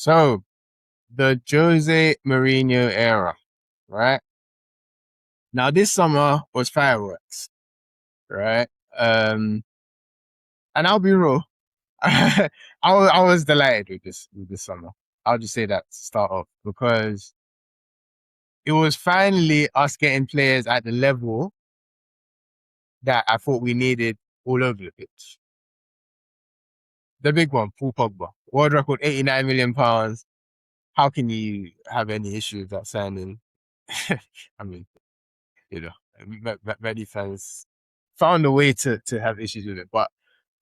So the Jose Mourinho era, right? Now this summer was fireworks, right? And I'll be real, I was delighted with this summer. I'll just say that to start off because it was finally us getting players at the level that I thought we needed all over the pitch. The big one, Paul Pogba, world record, £89 million. How can you have any issue with that signing? I mean, you know, many fans found a way to have issues with it. But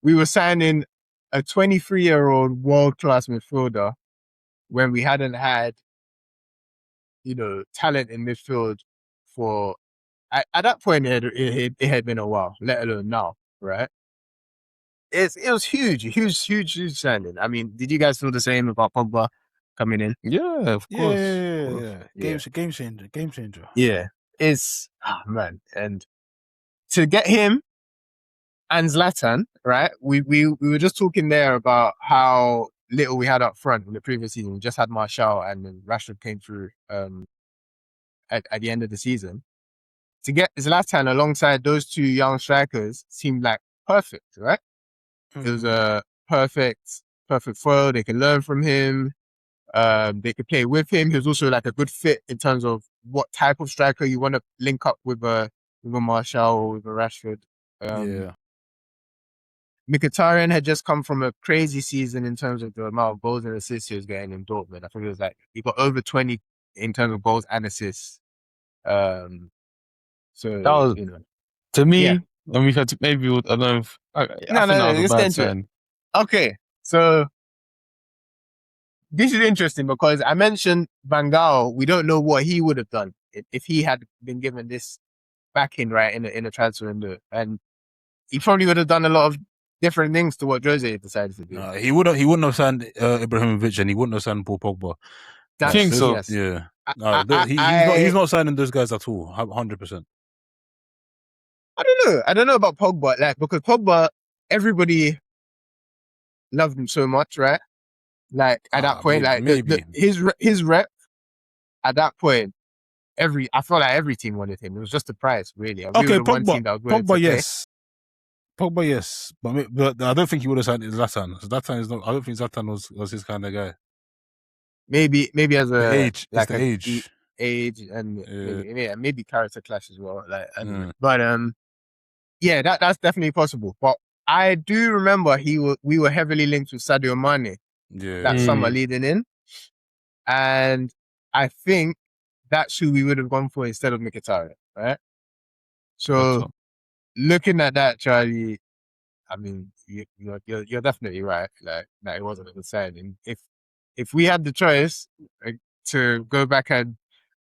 we were signing a 23-year-old world-class midfielder when we hadn't had, talent in midfield for, at that point, it had been a while, let alone now, right? It was huge signing. I mean, did you guys feel the same about Pogba coming in? Yeah, of course. Yeah. Game changer. Yeah, man. And to get him and Zlatan, right? We were just talking there about how little we had up front in the previous season. We just had Martial and then Rashford came through at the end of the season. To get Zlatan alongside those two young strikers seemed like perfect, right? It was a perfect foil. They could learn from him. They could play with him. He was also like a good fit in terms of what type of striker you want to link up with a Martial or with a Rashford. Mkhitaryan had just come from a crazy season in terms of the amount of goals and assists he was getting in Dortmund. I think it was like he got over 20 in terms of goals and assists. So that was, to me, yeah. when we had to, maybe I don't know if I think that was a bad sign. Okay, so this is interesting because I mentioned Van Gaal. We don't know what he would have done if he had been given this backing right in a transfer window, and he probably would have done a lot of different things to what Jose decided to do. He wouldn't have signed Ibrahimovic, and he wouldn't have signed Paul Pogba. I think so. Yes. Yeah. He's not signing those guys at all. 100%. I don't know about Pogba, like, because Pogba, everybody loved him so much, right? Like at that point, his rep at that point, I felt like every team wanted him. It was just the price, really. Okay, Pogba, yes. Pogba, yes, but I don't think he would have signed Zlatan. Zlatan is not. I don't think Zlatan was his kind of guy. Maybe as age, like the age, and maybe character clash as well. Like, but yeah, that's definitely possible. But I do remember we were heavily linked with Sadio Mane that summer leading in, and I think that's who we would have gone for instead of Mkhitaryan, right? So looking at that, Charlie, I mean, you're definitely right. Like it wasn't a good signing. If we had the choice to go back and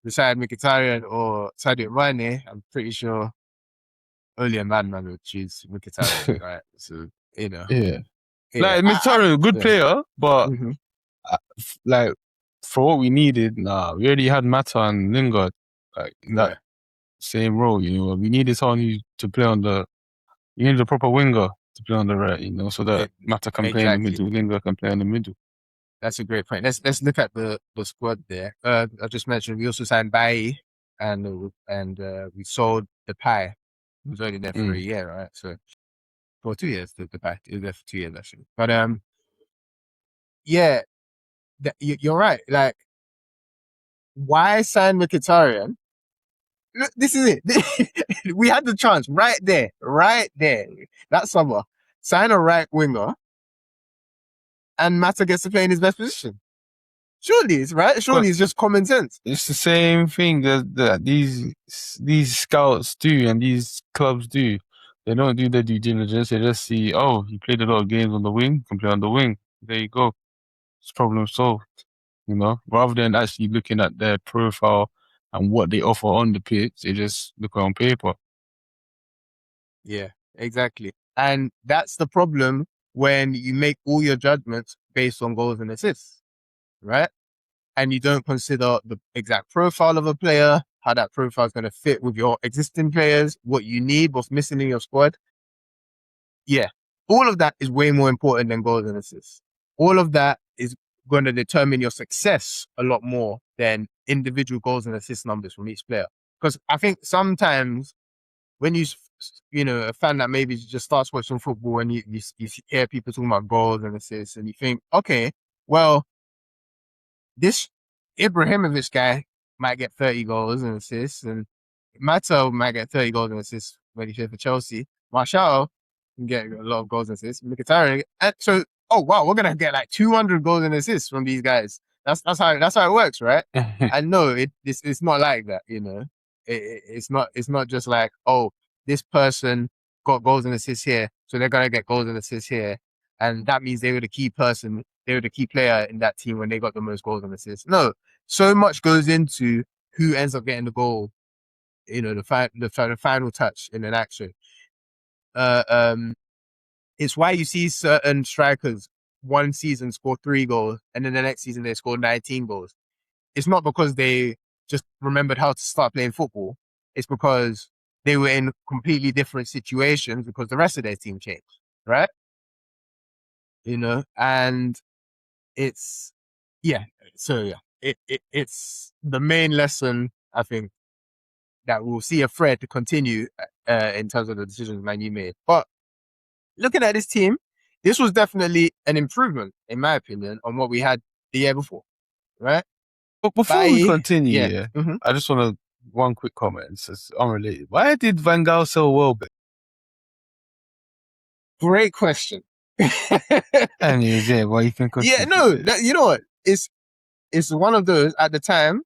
decide Mkhitaryan or Sadio Mane, I'm pretty sure only a madman would choose Mkhitaryan, right? So like Mkhitaryan, good player, but like for what we needed, we already had Mata and Lingard like in that same role. We needed someone to play on the. You need a proper winger to play on the right, so that Mata can play in the middle, Lingard can play in the middle. That's a great point. Let's look at the squad there. I just mentioned we also signed Bailly and we sold the Depay. He was only there for a year, right? So for 2 years, the Depay. He was there for 2 years actually. But yeah, you're right. Like, why sign Mkhitaryan? Look, this is it. We had the chance right there, that summer. Sign a right winger, and Mata gets to play in his best position. Surely it's right. Surely it's just common sense. It's the same thing that these scouts do and these clubs do. They don't do their due diligence. They just see, he played a lot of games on the wing, can play on the wing. There you go. It's problem solved. Rather than actually looking at their profile and what they offer on the pitch, they just look on paper. Yeah, exactly. And that's the problem when you make all your judgments based on goals and assists, right? And you don't consider the exact profile of a player, how that profile is going to fit with your existing players, what you need, what's missing in your squad. Yeah, all of that is way more important than goals and assists. All of that is going to determine your success a lot more than individual goals and assist numbers from each player. Because I think sometimes when a fan that maybe just starts watching football and you hear people talking about goals and assists and you think, okay, well, this Ibrahimovic guy might get 30 goals and assists, and Mato might get 30 goals and assists when he plays for Chelsea. Martial can get a lot of goals and assists. Mkhitaryan, and so, oh wow, we're gonna get like 200 goals and assists from these guys. That's how it works, right? And no, it's not like that. It's not just like, oh, this person got goals and assists here, so they're gonna get goals and assists here, and that means they were the key person, they were the key player in that team when they got the most goals and assists. No, so much goes into who ends up getting the goal, the final touch in an action. It's why you see certain strikers one season score 3 goals and then the next season they score 19 goals. It's not because they just remembered how to start playing football. It's because they were in completely different situations because the rest of their team changed, right? And it's it's the main lesson, I think, that we'll see a thread to continue in terms of the decisions Man U made. But looking at this team, this was definitely an improvement, in my opinion, on what we had the year before, right? But before we continue, I just want to one quick comment. It's unrelated. Why did Van Gaal sell Welbeck? Great question. And well, you can continue. Yeah, no, you know what? It's one of those at the time.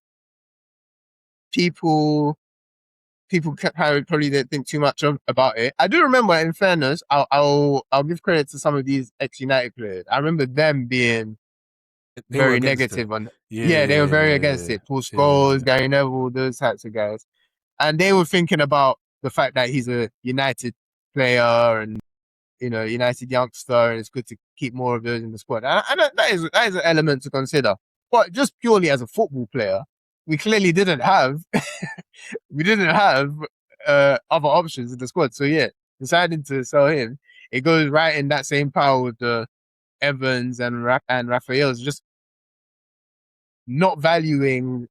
People probably didn't think too much about it. I do remember, in fairness, I'll give credit to some of these ex-United players. I remember them being very negative on. Yeah, they were very against it. Paul Scholes, Gary Neville, those types of guys, and they were thinking about the fact that he's a United player and United youngster, and it's good to keep more of those in the squad. And that is an element to consider. But just purely as a football player, we clearly didn't have other options in the squad. So yeah, deciding to sell him, it goes right in that same pile with the Evans and Raphael's, just not valuing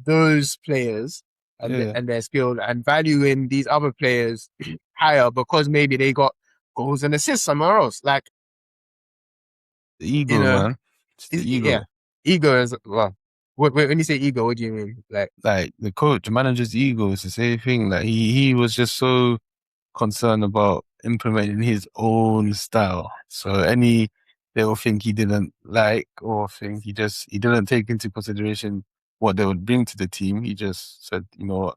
those players and their skill, and valuing these other players higher because maybe they got goals and assists somewhere else. Like the ego, man. It's the ego. Yeah, ego as well. When you say ego, what do you mean? Like the coach, the manager's ego is the same thing. Like he was just so concerned about implementing his own style. So any little thing he didn't like or thing, he didn't take into consideration what they would bring to the team. He just said, you know what,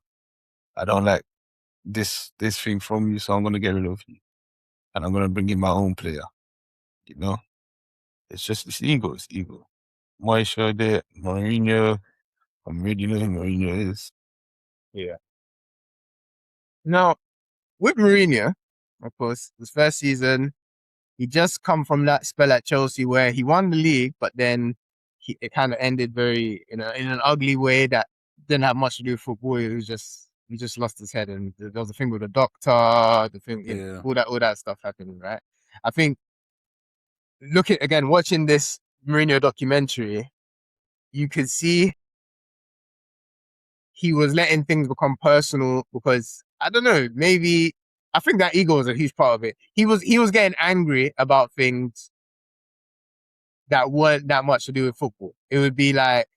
I don't like this thing from you, so I'm gonna get rid of you. And I'm gonna bring in my own player. It's ego, it's ego. Moisho did, Mourinho, I'm really knowing Mourinho is. Yeah. Now, with Mourinho, of course, his first season, he just come from that spell at Chelsea where he won the league, but then it kind of ended very, in an ugly way that didn't have much to do with football. He just lost his head, and there was a thing with the doctor, all that stuff happening, right? I think watching this Mourinho documentary, you could see he was letting things become personal because, I don't know, maybe I think that ego was a huge part of it. He was getting angry about things that weren't that much to do with football. It would be like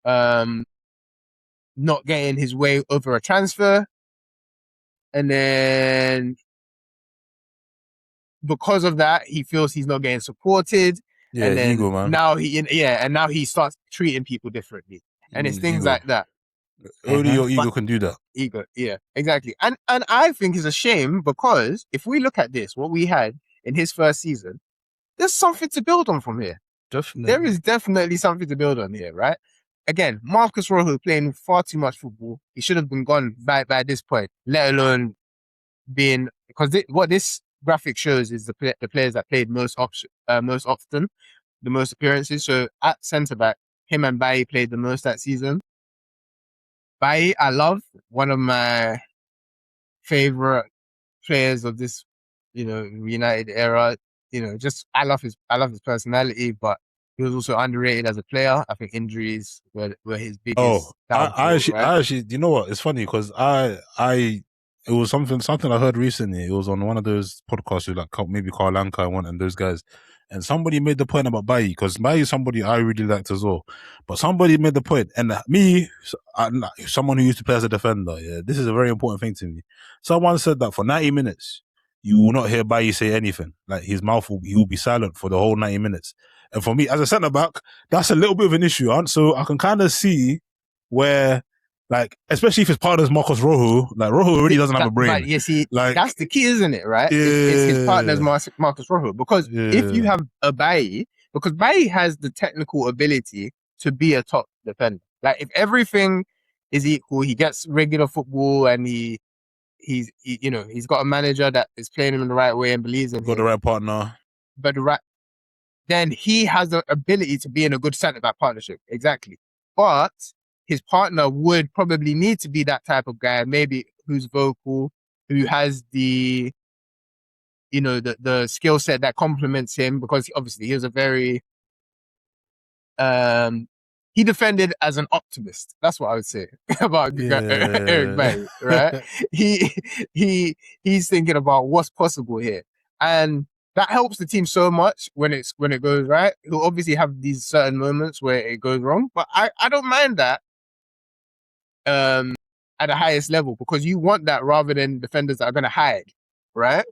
not getting his way over a transfer, and then because of that, he feels he's not getting supported. Yeah, and then ego, man. Now he starts treating people differently, and it's things ego. like that. Only your ego can do that. Ego, yeah, exactly. And I think it's a shame because if we look at this, what we had in his first season, there's something to build on from here. Definitely. There is definitely something to build on here, right? Again, Marcus Rojo playing far too much football. He should have been gone by this point, let alone being, because what this graphic shows is the players that played most often, the most appearances. So at centre back, him and Bailly played the most that season. Bailly, I love, one of my favorite players of this, United era. I love his personality, but He was also underrated as a player. I think injuries were his Oh, biggest downfall, right? I actually, you know what? It's funny because it was something I heard recently. It was on one of those podcasts with like maybe Carl Anka and one and those guys, and somebody made the point about Bailly because Bailly is somebody I really liked as well. But somebody made the point, and someone who used to play as a defender, yeah, this is a very important thing to me. Someone said that for 90 minutes, you will not hear Bailly say anything. Like his mouth he will be silent for the whole 90 minutes. And for me, as a centre back, that's a little bit of an issue, and so I can kind of see where, like, especially if his partner's Marcos Rojo, like Rojo really doesn't have a brain. But you see, like that's the key, isn't it? Right? Yeah, It's his partner's Marcus Rojo. Because if you have a Bailly, because Bailly has the technical ability to be a top defender. Like if everything is equal, he gets regular football and he's got a manager that is playing him in the right way and believes in him. Got the right partner. But then he has the ability to be in a good centre back partnership. Exactly. But his partner would probably need to be that type of guy, maybe who's vocal, who has the skill set that complements him, because obviously he was a very he defended as an optimist. That's what I would say about Eric Bailly, right? He's thinking about what's possible here. And that helps the team so much when it goes right. He'll obviously have these certain moments where it goes wrong, but I don't mind that at the highest level, because you want that rather than defenders that are going to hide, right?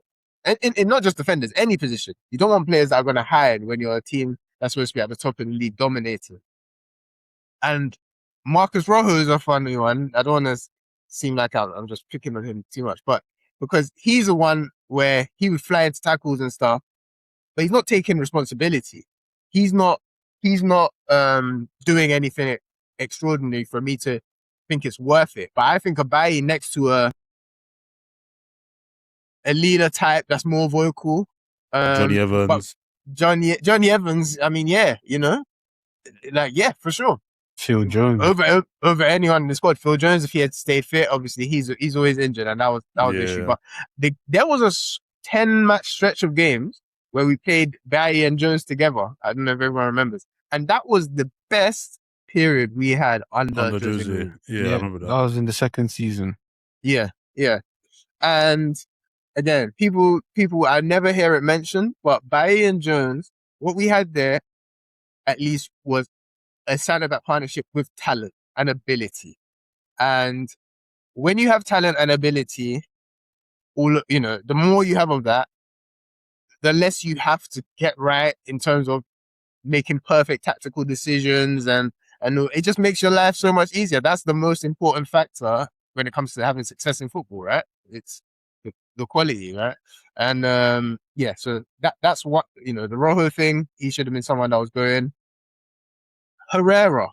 And not just defenders, any position. You don't want players that are going to hide when you're a team that's supposed to be at the top of the league dominating. And Marcus Rojo is a funny one. I don't want to seem like I'm just picking on him too much, but because he's the one where he would fly into tackles and stuff, but he's not taking responsibility. He's not doing anything extraordinary for me to think it's worth it. But I think a Bailly next to a leader type that's more vocal. Johnny Evans. Johnny Evans, I mean, yeah, for sure. Phil Jones. Over anyone in the squad. Phil Jones, if he had stayed fit, obviously he's always injured, and that was the issue. But there was a 10-match stretch of games where we played Bailly and Jones together. I don't know if everyone remembers. And that was the best period we had under Jose Mourinho. Yeah, I remember that. That was in the second season. Yeah. And again, people, I never hear it mentioned, but Bailly and Jones, what we had there at least was a centre-back partnership with talent and ability. And when you have talent and ability, the more you have of that, the less you have to get right in terms of making perfect tactical decisions, and it just makes your life so much easier. That's the most important factor when it comes to having success in football, right? It's the quality, right? And so that's what, the Rojo thing, he should have been someone that was going. Herrera,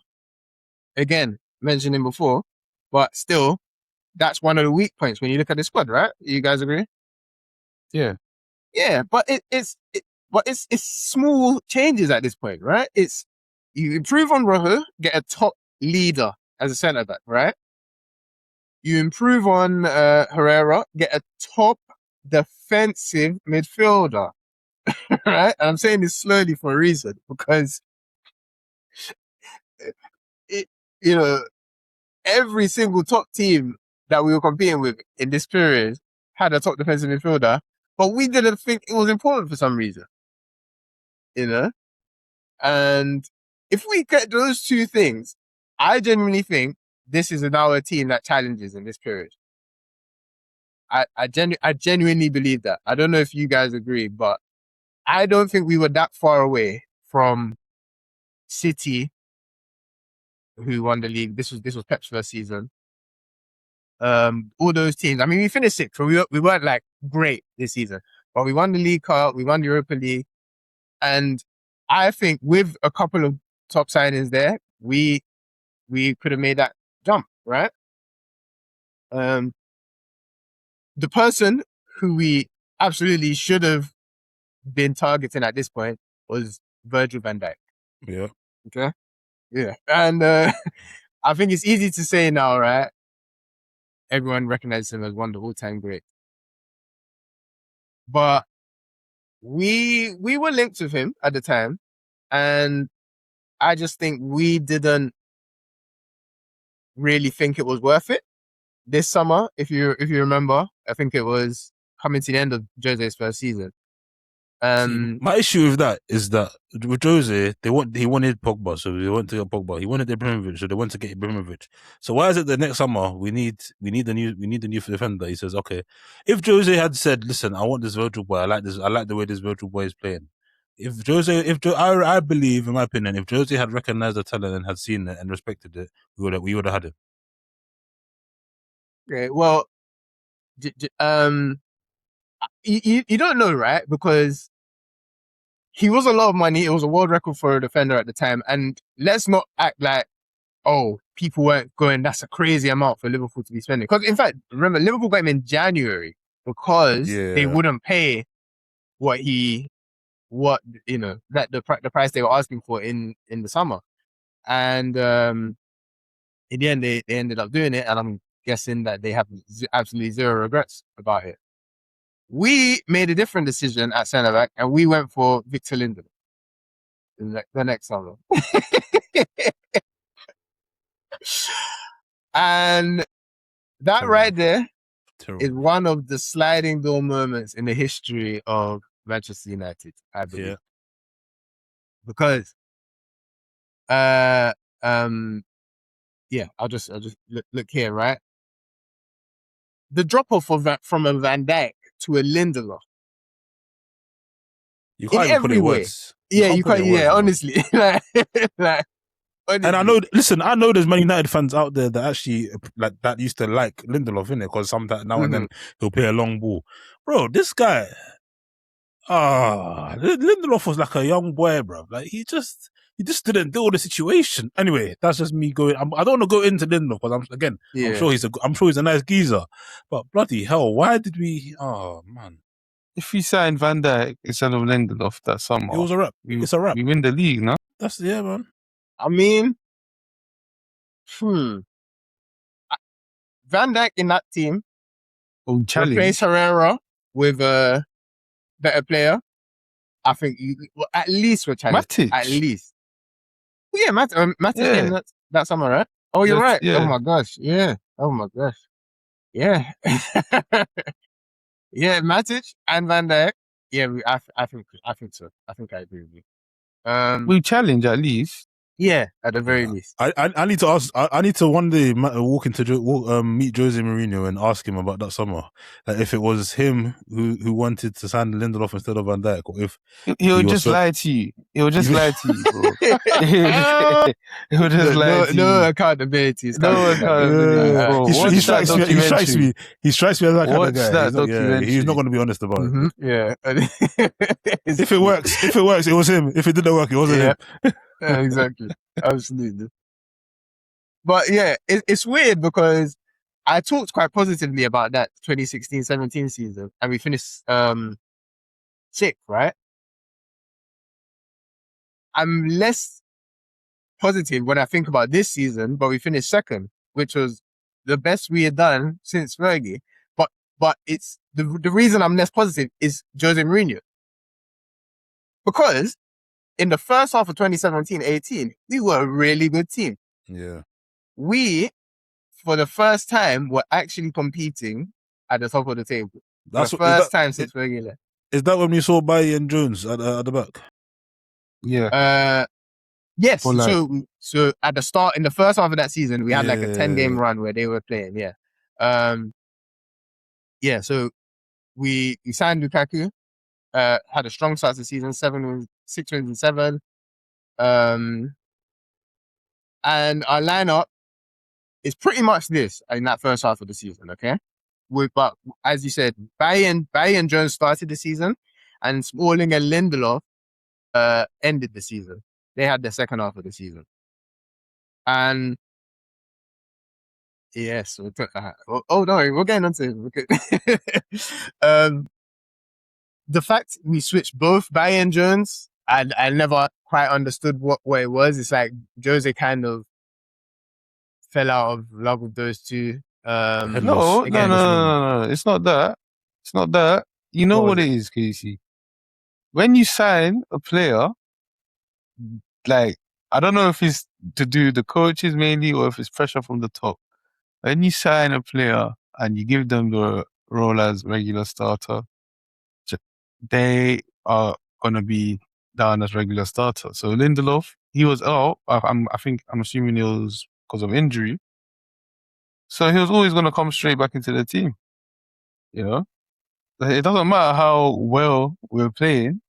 again, mentioned him before, but still, that's one of the weak points when you look at the squad, right? You guys agree? Yeah. Yeah, but it's small changes at this point, right? It's you improve on Rojo, get a top leader as a centre back, right? You improve on Herrera, get a top defensive midfielder, right? And I'm saying this slowly for a reason, because every single top team that we were competing with in this period had a top defensive midfielder, but we didn't think it was important for some reason, And if we get those two things, I genuinely think this is now a team that challenges in this period. I genuinely believe that. I don't know if you guys agree, but I don't think we were that far away from City, who won the league. This was Pep's first season. All those teams. I mean, we finished sixth, so we weren't like great this season, but we won the League Cup, we won the Europa League, and I think with a couple of top signings there, we could have made that jump, right? The person who we absolutely should have been targeting at this point was Virgil van Dijk. Yeah. Okay. Yeah. And I think it's easy to say now, right? Everyone recognizes him as one of the all-time greats. But we were linked with him at the time, and I just think we didn't really think it was worth it this summer. If you remember, I think it was coming to the end of Jose's first season. See, my issue with that is that with Jose, he wanted Pogba, so they wanted to get Pogba. He wanted Ibrahimovic, so they wanted to get Ibrahimovic. So why is it the next summer we need a new defender? He says, okay, if Jose had said, listen, I want this Virgil boy, I like the way this Virgil boy is playing. I believe, in my opinion, if Jose had recognized the talent and had seen it and respected it, we would have had him. Okay, well, you don't know, right? Because he was a lot of money. It was a world record for a defender at the time. And let's not act like, oh, people weren't going, that's a crazy amount for Liverpool to be spending. Because in fact, remember, Liverpool got him in January because they wouldn't pay that the price they were asking for in the summer. And in the end, they ended up doing it. And I'm guessing that they have absolutely zero regrets about it. We made a different decision at centre back, and we went for Victor Lindelof the next summer. And that right there is one of the sliding door moments in the history of Manchester United, I believe. Yeah. Because, I'll just look here, right? The drop off from a Van Dijk to a Lindelof. You can't even put it in words. You can't. Yeah, honestly, like. And I know there's Man United fans out there that actually that used to like Lindelof, innit? Because sometimes now and then he'll play a long ball. Bro, this guy, Lindelof was like a young boy, bro. Like he just didn't deal with the situation. Anyway, that's just me going. I don't want to go into Lindelof because I'm sure he's a nice geezer. But bloody hell, why did we? Oh man. If we signed Van Dijk instead of Lindelof that summer, it was a wrap. It's a wrap. We win the league, no? Man. I mean, Van Dijk in that team replace Herrera with a better player. I think at least we're challenging. Matic. At least. Well, yeah, Matic in that summer, right? Oh, you're right. Yeah. Oh my gosh. Yeah. Oh my gosh. Yeah. Yeah, Matic and Van Dijk. Yeah, I think so. I think I agree with you. We challenge at least. Yeah, at the very least. I need to ask. I need to one day walk into meet Jose Mourinho and ask him about that summer. Like if it was him who wanted to sign Lindelof instead of Van Dijk, or if he'll just lie to you. He'll just lie to you, bro. He'll just lie to you. No accountability. No accountability. He strikes me as that kind of guy. That documentary. He's not going to be honest about it. Yeah. If it works, it was him. If it didn't work, it wasn't him. Yeah, exactly. Absolutely. But yeah, it's weird because I talked quite positively about that 2016-17 season and we finished sixth, right? I'm less positive when I think about this season, but we finished second, which was the best we had done since Fergie. But it's the reason I'm less positive is Jose Mourinho. Because in the first half of 2017-18, we were a really good team. Yeah. We, for the first time, were actually competing at the top of the table. That's the first time since Fergie left. Is that when we saw Bailly and Jones at the back? Yeah. Yes. So at the start, in the first half of that season, we had like a 10-game run where they were playing. Yeah. So we signed Lukaku. Had a strong start to the season, 6 wins and 7. And our lineup is pretty much this in that first half of the season, okay? But as you said, Bailly and Jones started the season, and Smalling and Lindelof ended the season. They had the second half of the season. And yes, no, we're getting onto it. The fact we switched both Bailly and Jones, I never quite understood what it was. It's like Jose kind of fell out of love with those two. No. It's not that. You know what it is, Casey. When you sign a player, like I don't know if it's to do the coaches mainly or if it's pressure from the top. When you sign a player and you give them the role as regular starter, they are gonna be down as regular starter. So Lindelof, he was out. I'm assuming it was because of injury. So he was always gonna come straight back into the team. You know, it doesn't matter how well we're playing.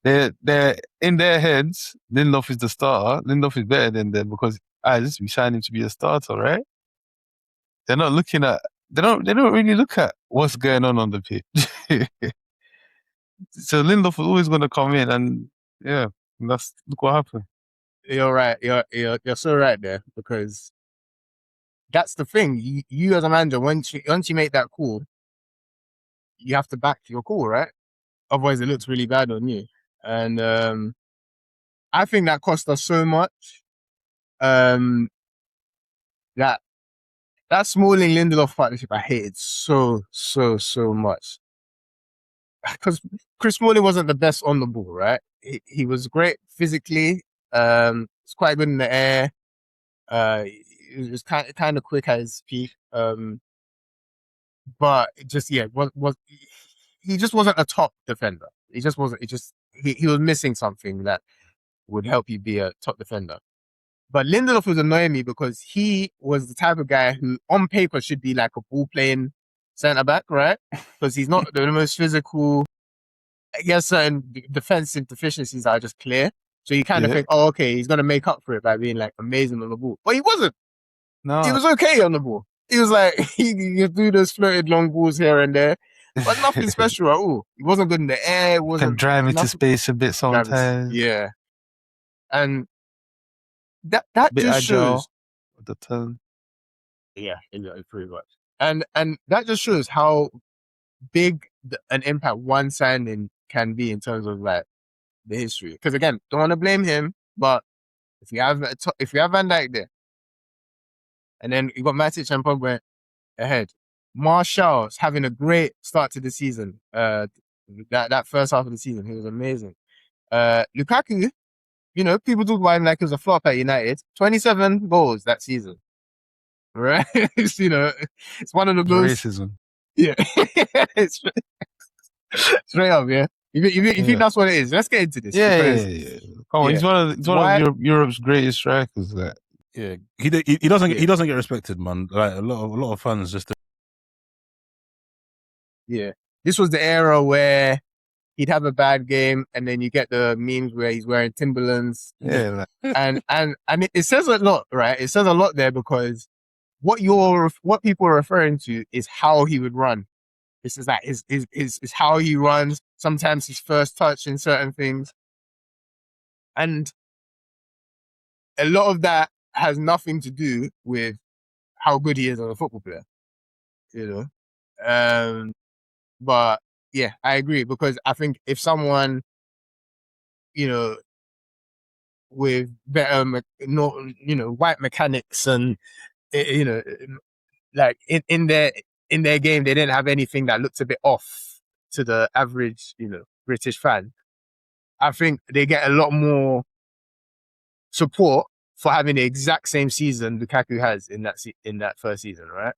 They're in their heads. Lindelof is the starter. Lindelof is better than them because we signed him to be a starter, right? They're not looking at. They don't really look at what's going on the pitch. So Lindelof was always going to come in, and yeah, look what happened. You're right. You're so right there, because that's the thing. You as a manager, once you make that call, you have to back your call, right? Otherwise, it looks really bad on you. And I think that cost us so much. That Smalling Lindelof partnership, I hated so much. Because Chris Smalling wasn't the best on the ball, right? He was great physically. He's quite good in the air. He was kind of quick at his peak. But it just he just wasn't a top defender. He just wasn't. He was missing something that would help you be a top defender. But Lindelof was annoying me because he was the type of guy who, on paper, should be like a ball playing centre back, right? Because he's not the most physical. I guess certain defensive deficiencies are just clear. So you kind of think, oh, okay, he's going to make up for it by being like amazing on the ball. But he wasn't. No. He was okay on the ball. He was like, he do those floated long balls here and there, but nothing special at all. He wasn't good in the air. Can drive into space a bit sometimes. Yeah. And that just shows the turn. Yeah, pretty much. And that just shows how big an impact one signing can be in terms of like the history. Because again, don't want to blame him, but if you have Van Dijk there, and then you got Matic and Pogba ahead, Martial's having a great start to the season. That first half of the season, he was amazing. Lukaku, people talk about him like he was a flop at United. 27 goals that season. Right? It's one of the most racism. Yeah. It's straight up, yeah. You think that's what it is? Let's get into this. Yeah. Come on, he's one of Europe's greatest strikers. Yeah, he doesn't get respected, man. Like a lot of fans just. Yeah, this was the era where he'd have a bad game, and then you get the memes where he's wearing Timberlands. Yeah, and it says a lot, right? It says a lot there because what people are referring to is how he would run. This is like is how he runs. Sometimes his first touch in certain things, and a lot of that has nothing to do with how good he is as a football player. But yeah, I agree, because I think if someone, with better, white mechanics and, like in their game, they didn't have anything that looked a bit off to the average, British fan. I think they get a lot more support for having the exact same season Lukaku has in that first season, right?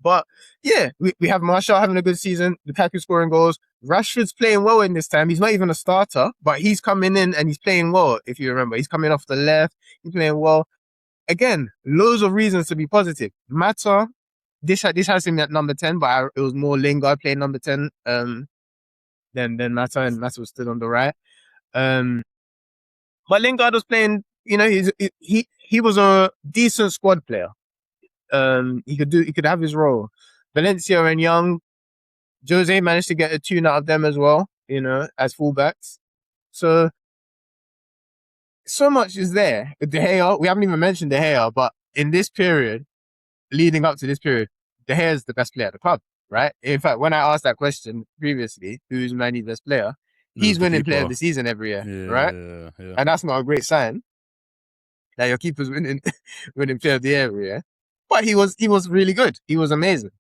But yeah, we have Martial having a good season, Lukaku scoring goals, Rashford's playing well in this time. He's not even a starter, but he's coming in and he's playing well. If you remember, he's coming off the left, he's playing well. Again, loads of reasons to be positive. Mata, this has him at number 10, but it was more Lingard playing number 10 than Mata, and Mata was still on the right. But Lingard was playing, he was a decent squad player. He could have his role. Valencia and Young, Jose managed to get a tune out of them as well, as fullbacks. So much is there. De Gea, we haven't even mentioned De Gea, but in this period, leading up to this period, De Gea is the best player at the club, right? In fact, when I asked that question previously, who's Man U's best player, he's winning player of the season every year, right? Yeah. And that's not a great sign that your keeper's winning player of the year every year. But he was really good. He was amazing.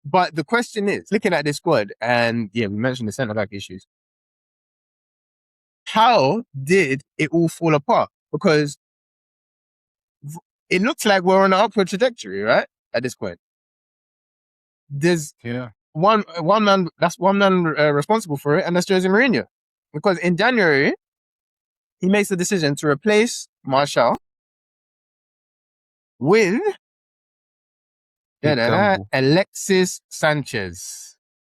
But the question is, looking at this squad, and yeah, we mentioned the centre back issues. How did it all fall apart? because it looks like we're on an upward trajectory, right? At this point, there's one man. That's one man responsible for it, and that's Jose Mourinho. Because in January, he makes the decision to replace Martial with Alexis Sanchez.